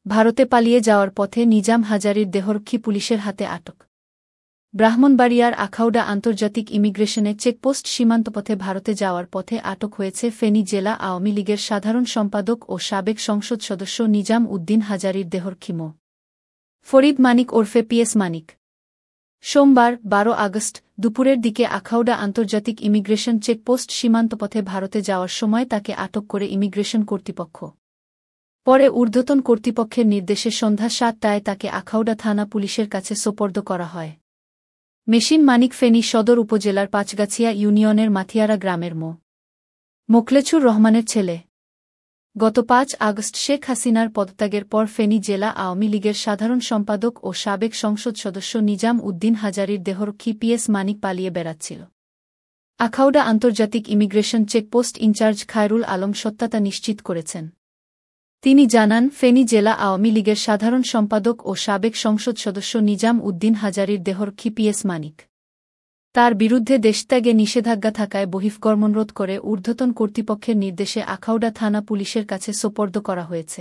ভারতে পালিয়ে যাওয়ার পথে নিজাম হাজারীর দেহরক্ষী পুলিশের হাতে আটক। ব্রাহ্মণবাড়িয়ার আখাউড়া আন্তর্জাতিক ইমিগ্রেশনে চেকপোস্ট সীমান্তপথে ভারতে যাওয়ার পথে আটক হয়েছে ফেনী জেলা আওয়ামী লীগের সাধারণ সম্পাদক ও সাবেক সংসদ সদস্য নিজাম উদ্দিন হাজারীর দেহরক্ষী মো. ফরিদ মানিক ওরফে পিএস মানিক। সোমবার ১২ আগস্ট দুপুরের দিকে আখাউড়া আন্তর্জাতিক ইমিগ্রেশন চেকপোস্ট সীমান্তপথে ভারতে যাওয়ার সময় তাকে আটক করে ইমিগ্রেশন কর্তৃপক্ষ। পরে ঊর্ধ্বতন কর্তৃপক্ষের নির্দেশে সন্ধ্যা ৭টায় তাকে আখাউড়া থানা পুলিশের কাছে সোপর্দ করা হয়। মেশিন মানিক ফেনী সদর উপজেলার পাঁচগাছিয়া ইউনিয়নের মাথিয়ারা গ্রামের মো. মোখলেছুর রহমানের ছেলে। গত ৫ আগস্ট শেখ হাসিনার পদত্যাগের পর ফেনী জেলা আওয়ামী লীগের সাধারণ সম্পাদক ও সাবেক সংসদ সদস্য নিজাম উদ্দিন হাজারীর দেহরক্ষী পিএস মানিক পালিয়ে বেড়াচ্ছিল। আখাউড়া আন্তর্জাতিক immigration checkpost incharge Khairul Alam সত্যতা নিশ্চিত করেছেন। তিনি জানান, ফেনী জেলা আওয়ামী লীগের সাধারণ সম্পাদক ও সাবেক সংসদ সদস্য নিজাম উদ্দিন হাজারীর দেহরক্ষী পিএস মানিক। তার বিরুদ্ধে দেশত্যাগে নিষেধাজ্ঞা থাকায় বহিষ্করণরোধ করে ঊর্ধ্বতন কর্তৃপক্ষের নির্দেশে আখাউড়া থানা পুলিশের কাছে সোপর্দ করা হয়েছে।